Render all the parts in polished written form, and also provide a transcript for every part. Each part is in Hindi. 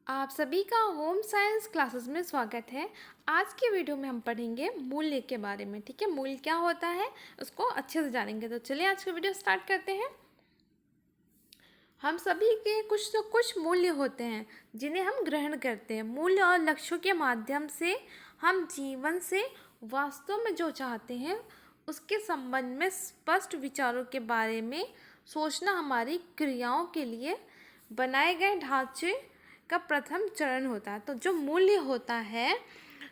आप सभी का होम साइंस क्लासेस में स्वागत है। आज के वीडियो में हम पढ़ेंगे मूल्य के बारे में। ठीक है, मूल्य क्या होता है उसको अच्छे से जानेंगे। तो चलिए आज का वीडियो स्टार्ट करते हैं। हम सभी के कुछ मूल्य होते हैं जिन्हें हम ग्रहण करते हैं। मूल्य और लक्ष्यों के माध्यम से हम जीवन से वास्तव में जो चाहते हैं उसके संबंध में स्पष्ट विचारों के बारे में सोचना हमारी क्रियाओं के लिए बनाए गए ढांचे का प्रथम चरण होता है। तो जो मूल्य होता है,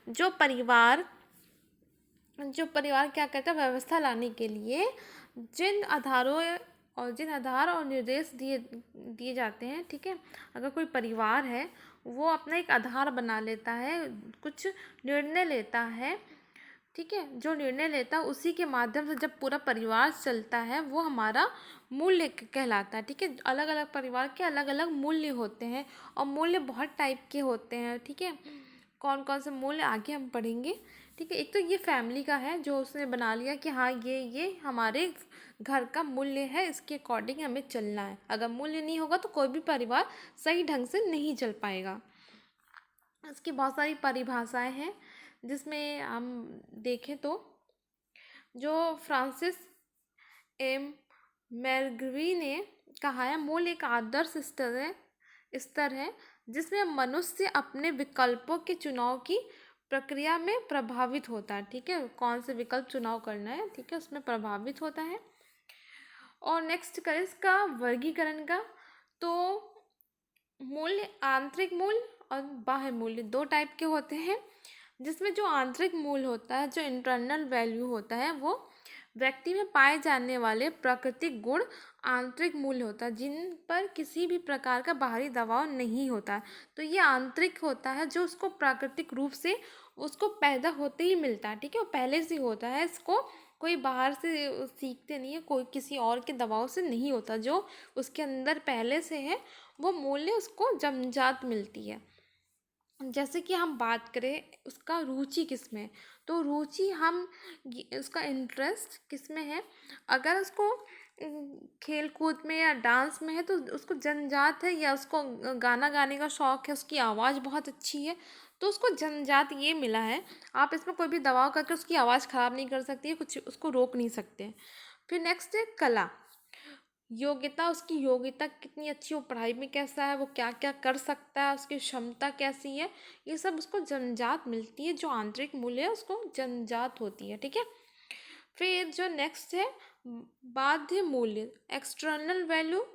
जो परिवार क्या करता है, व्यवस्था लाने के लिए जिन आधार और निर्देश दिए दिए जाते हैं। ठीक है, अगर कोई परिवार है वो अपना एक आधार बना लेता है, कुछ निर्णय लेता है। ठीक है, जो निर्णय लेता है उसी के माध्यम से जब पूरा परिवार चलता है वो हमारा मूल्य कहलाता है। ठीक है, अलग अलग परिवार के अलग अलग मूल्य होते हैं और मूल्य बहुत टाइप के होते हैं। ठीक है, कौन कौन से मूल्य आगे हम पढ़ेंगे। ठीक है, एक तो ये फैमिली का है जो उसने बना लिया कि हाँ ये हमारे घर का मूल्य है, इसके अकॉर्डिंग हमें चलना है। अगर मूल्य नहीं होगा तो कोई भी परिवार सही ढंग से नहीं चल पाएगा। इसकी बहुत सारी परिभाषाएं हैं जिसमें हम देखें तो जो फ्रांसिस एम मैक्गवी ने कहा है, मूल्य एक आदर्श स्तर है जिसमें मनुष्य अपने विकल्पों के चुनाव की प्रक्रिया में प्रभावित होता है। ठीक है, कौन से विकल्प चुनाव करना है, ठीक है, उसमें प्रभावित होता है। और नेक्स्ट करें इसका वर्गीकरण का, तो मूल्य आंतरिक मूल्य और बाह्य मूल्य दो टाइप के होते हैं। जिसमें जो आंतरिक मूल्य होता है, जो इंटरनल वैल्यू होता है, वो व्यक्ति में पाए जाने वाले प्राकृतिक गुण आंतरिक मूल्य होता है जिन पर किसी भी प्रकार का बाहरी दबाव नहीं होता है। तो ये आंतरिक होता है जो उसको प्राकृतिक रूप से उसको पैदा होते ही मिलता है। ठीक है, वो पहले से होता है, इसको कोई बाहर से सीखते नहीं है, कोई किसी और के दबाव से नहीं होता। जो उसके अंदर पहले से है वो मूल्य उसको जन्मजात मिलती है। जैसे कि हम बात करें उसका रुचि किस में, तो रुचि हम उसका इंटरेस्ट किस में है। अगर उसको खेल कूद में या डांस में है तो उसको जन्मजात है, या उसको गाना गाने का शौक़ है, उसकी आवाज़ बहुत अच्छी है तो उसको जन्मजात ये मिला है। आप इसमें कोई भी दबाव करके उसकी आवाज़ ख़राब नहीं कर सकती है, कुछ उसको रोक नहीं सकते। फिर नेक्स्ट है कला, योग्यता, उसकी योग्यता कितनी अच्छी, वो पढ़ाई में कैसा है, वो क्या क्या कर सकता है, उसकी क्षमता कैसी है, ये सब उसको जन्मजात मिलती है। जो आंतरिक मूल्य है उसको जन्मजात होती है। ठीक है, फिर जो नेक्स्ट है बाध्य मूल्य, एक्सटर्नल वैल्यू,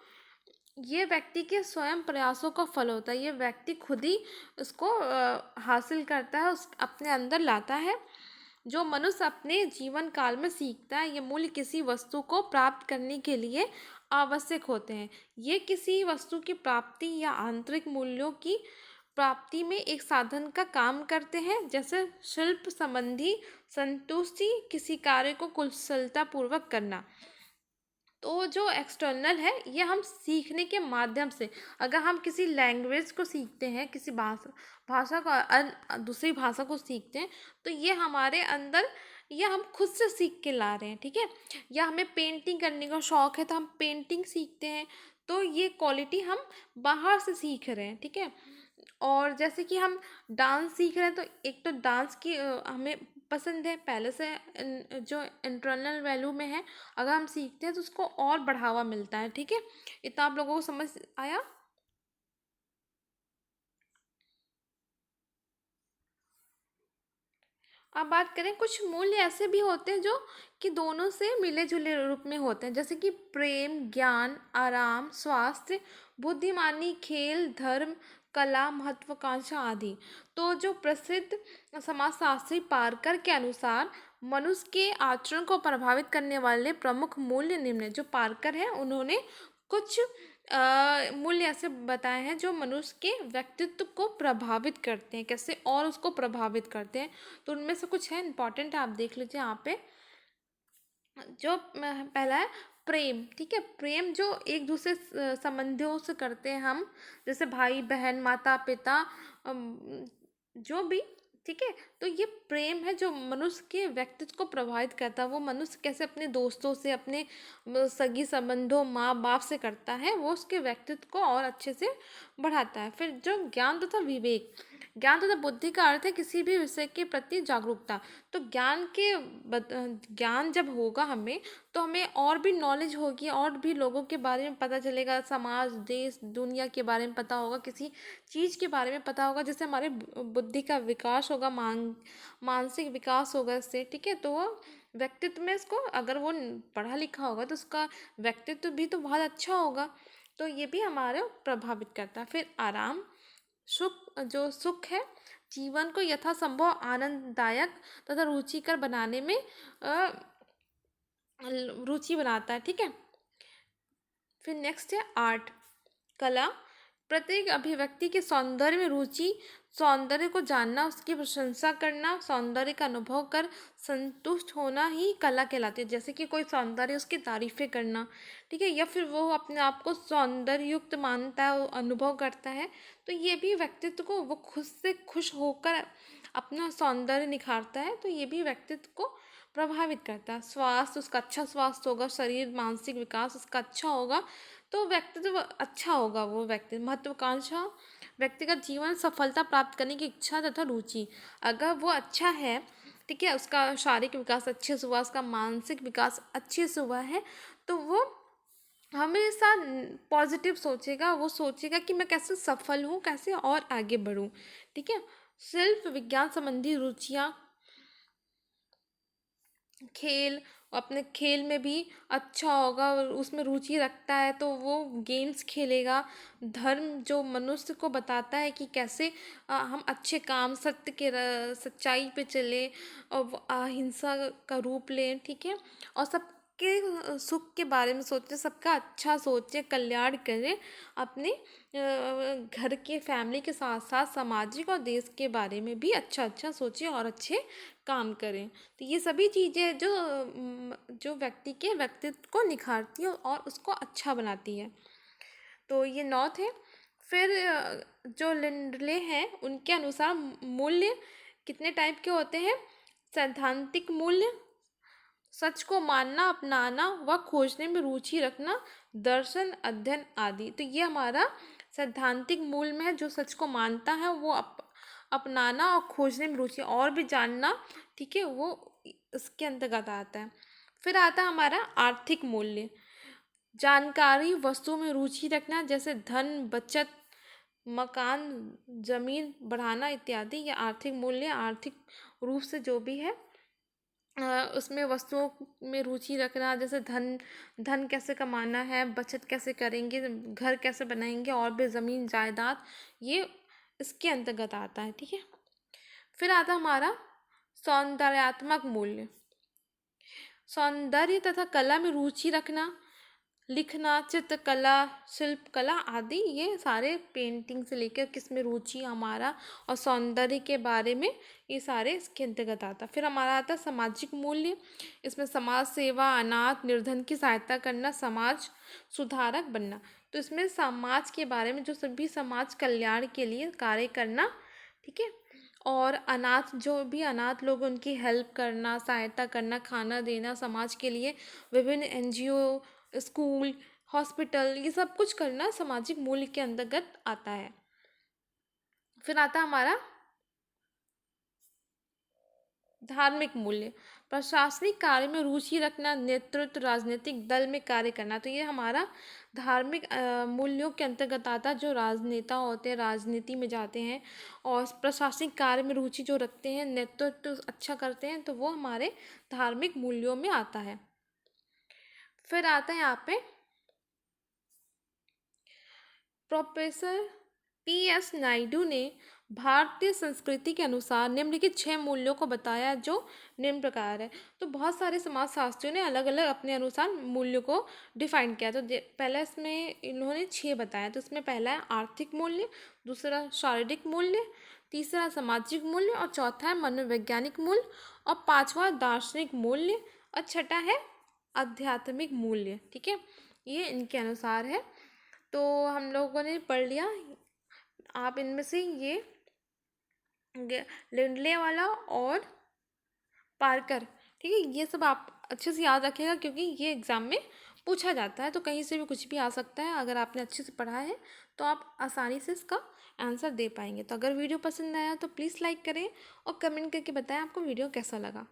ये व्यक्ति के स्वयं प्रयासों का फल होता है। ये व्यक्ति खुद ही उसको हासिल करता है, उस अपने अंदर लाता है। जो मनुष्य अपने जीवन काल में सीखता है, ये मूल्य किसी वस्तु को प्राप्त करने के लिए आवश्यक होते हैं। ये किसी वस्तु की प्राप्ति या आंतरिक मूल्यों की प्राप्ति में एक साधन का काम करते हैं। जैसे शिल्प संबंधी संतुष्टि, किसी कार्य को कुशलतापूर्वक करना। तो जो एक्सटर्नल है ये हम सीखने के माध्यम से, अगर हम किसी लैंग्वेज को सीखते हैं, किसी भाषा को दूसरी भाषा को सीखते हैं, तो ये हमारे अंदर, ये हम खुद से सीख के ला रहे हैं। ठीक है, या हमें पेंटिंग करने का शौक़ है तो हम पेंटिंग सीखते हैं, तो ये क्वालिटी हम बाहर से सीख रहे हैं। ठीक है, और जैसे कि हम डांस सीख रहे हैं तो एक तो डांस की हमें पसंद है पहले से, जो इंटरनल वैल्यू में है, अगर हम सीखते हैं तो उसको और बढ़ावा मिलता है। ठीक है, इतना आप लोगों को समझ आया। अब बात करें, कुछ मूल्य ऐसे भी होते हैं जो कि दोनों से मिले जुले रूप में होते हैं। जैसे कि प्रेम, ज्ञान, आराम, स्वास्थ्य, बुद्धिमानी, खेल, धर्म, कला, महत्वाकांक्षा आदि। तो जो प्रसिद्ध समाजशास्त्री पारकर के अनुसार मनुष्य के आचरण को प्रभावित करने वाले प्रमुख मूल्य निम्न हैं। जो पारकर हैं उन्होंने कुछ मूल्य ऐसे बताए हैं जो मनुष्य के व्यक्तित्व को प्रभावित करते हैं, कैसे और उसको प्रभावित करते हैं। तो उनमें से कुछ है इंपॉर्टेंट, आप देख लीजिए यहाँ पे। जो पहला है प्रेम। ठीक है, प्रेम जो एक दूसरे संबंधियों से करते हैं हम, जैसे भाई बहन, माता पिता, जो भी ठीक है। तो ये प्रेम है जो मनुष्य के व्यक्तित्व को प्रभावित करता है। वो मनुष्य कैसे अपने दोस्तों से, अपने सगी संबंधों, माँ बाप से करता है, वो उसके व्यक्तित्व को और अच्छे से बढ़ाता है। फिर जो ज्ञान तथा विवेक, ज्ञान तथा बुद्धि का अर्थ है किसी भी विषय के प्रति जागरूकता। तो ज्ञान जब होगा हमें, तो हमें और भी नॉलेज होगी, और भी लोगों के बारे में पता चलेगा, समाज, देश, दुनिया के बारे में पता होगा, किसी चीज़ के बारे में पता होगा, जिससे हमारे बुद्धि का विकास होगा, मानसिक विकास होगा इससे। ठीक है। तो वो व्यक्तित्व में इसको, अगर वो पढ़ा लिखा होगा तो उसका व्यक्तित्व भी तो बहुत अच्छा होगा। तो ये भी हमारे प्रभावित करता है। फिर आराम, जो सुख है, जीवन को यथासंभव आनंददायक तथा रुचिकर बनाने में रुचि बनाता है। ठीक है। फिर नेक्स्ट है आर्ट, कला, प्रत्येक अभिव्यक्ति के सौंदर्य में रुचि, सौंदर्य को जानना, उसकी प्रशंसा करना, सौंदर्य का अनुभव कर संतुष्ट होना ही कला कहलाती है। जैसे कि कोई सौंदर्य, उसकी तारीफें करना। ठीक है। या फिर वो अपने आप को सौंदर्य युक्त मानता है, वो अनुभव करता है, तो ये भी व्यक्तित्व को, वो खुद से खुश होकर अपना सौंदर्य निखारता है, तो ये भी व्यक्तित्व को प्रभावित करता है। स्वास्थ्य, उसका अच्छा स्वास्थ्य होगा, शरीर मानसिक विकास उसका अच्छा होगा, तो व्यक्तित्व अच्छा होगा। वो व्यक्ति महत्वाकांक्षा, व्यक्तिगत जीवन सफलता प्राप्त करने की इच्छा तथा रुचि, अगर वो अच्छा है, ठीक है, उसका शारीरिक विकास अच्छे से हुआ, उसका मानसिक विकास अच्छे से हुआ है, तो वो हमेशा पॉजिटिव सोचेगा। वो सोचेगा कि मैं कैसे सफल हूँ, कैसे और आगे बढ़ूँ। ठीक है। शिल्प विज्ञान संबंधी रुचियाँ, खेल, अपने खेल में भी अच्छा होगा, और उसमें रुचि रखता है तो वो गेम्स खेलेगा। धर्म, जो मनुष्य को बताता है कि कैसे हम अच्छे काम, सत्य के सच्चाई पे चले, और वो अहिंसा का रूप लें। ठीक है। और सबके सुख के बारे में सोचें, सबका अच्छा सोचें, कल्याण करें, अपने घर के, फैमिली के साथ साथ सामाजिक और देश के बारे में भी अच्छा अच्छा सोचें और अच्छे काम करें। तो ये सभी चीज़ें जो व्यक्ति के व्यक्तित्व को निखारती है और उसको अच्छा बनाती है। तो ये 9 थे। फिर जो लिंडले हैं, उनके अनुसार मूल्य कितने टाइप के होते हैं? सैद्धांतिक मूल्य, सच को मानना, अपनाना व खोजने में रुचि रखना, दर्शन, अध्ययन आदि। तो ये हमारा सैद्धांतिक मूल में है। जो सच को मानता है वो अपनाना और खोजने में रुचि, और भी जानना, ठीक है, वो इसके अंतर्गत आता है। फिर आता है हमारा आर्थिक मूल्य, जानकारी, वस्तुओं में रुचि रखना, जैसे धन, बचत, मकान, जमीन बढ़ाना इत्यादि। ये आर्थिक मूल्य, आर्थिक रूप से जो भी है उसमें वस्तुओं में रुचि रखना, जैसे धन, धन कैसे कमाना है, बचत कैसे करेंगे, घर कैसे बनाएंगे, और भी ज़मीन जायदाद, ये इसके अंतर्गत आता है। ठीक है। फिर आता हमारा सौंदर्यात्मक मूल्य, सौंदर्य तथा कला में रुचि रखना, लिखना, चित्रकला, शिल्पकला आदि, ये सारे पेंटिंग से लेकर किस में रुचि हमारा, और सौंदर्य के बारे में, ये सारे इसके अंतर्गत आता। फिर हमारा आता सामाजिक मूल्य, इसमें समाज सेवा, अनाथ निर्धन की सहायता करना, समाज सुधारक बनना। तो इसमें समाज के बारे में, जो सभी समाज कल्याण के लिए कार्य करना। ठीक है। और अनाथ, जो भी अनाथ लोग, उनकी हेल्प करना, सहायता करना, खाना देना समाज के लिए, विभिन्न NGO, स्कूल, हॉस्पिटल, ये सब कुछ करना सामाजिक मूल्य के अंतर्गत आता है। फिर आता हमारा धार्मिक मूल्य, प्रशासनिक कार्य में रुचि रखना, नेतृत्व, राजनीतिक दल में कार्य करना। तो ये हमारा धार्मिक मूल्यों के अंतर्गत आता है। जो राजनेता होते हैं, राजनीति में जाते हैं और प्रशासनिक कार्य में रुचि जो रखते हैं, नेतृत्व अच्छा करते हैं, तो वो हमारे धार्मिक मूल्यों में आता है। फिर आता है यहाँ पे प्रोफेसर PS नायडू ने भारतीय संस्कृति के अनुसार निम्नलिखित 6 मूल्यों को बताया, जो निम्न प्रकार है। तो बहुत सारे समाजशास्त्रियों ने अलग अलग अपने अनुसार मूल्यों को डिफाइन किया। तो पहला इसमें इन्होंने 6 बताया। तो इसमें पहला है आर्थिक मूल्य, दूसरा शारीरिक मूल्य, तीसरा सामाजिक मूल्य, और चौथा है मनोवैज्ञानिक मूल्य, और पांचवा दार्शनिक मूल्य, और छठा है आध्यात्मिक मूल्य। ठीक है। ये इनके अनुसार है। तो हम लोगों ने पढ़ लिया। आप इनमें से ये लिंडले वाला और पार्कर। ठीक है, ये सब आप अच्छे से याद रखिएगा क्योंकि ये एग्ज़ाम में पूछा जाता है, तो कहीं से भी कुछ भी आ सकता है। अगर आपने अच्छे से पढ़ा है तो आप आसानी से इसका आंसर दे पाएंगे। तो अगर वीडियो पसंद आया तो प्लीज़ लाइक करें और कमेंट करके बताएं आपको वीडियो कैसा लगा।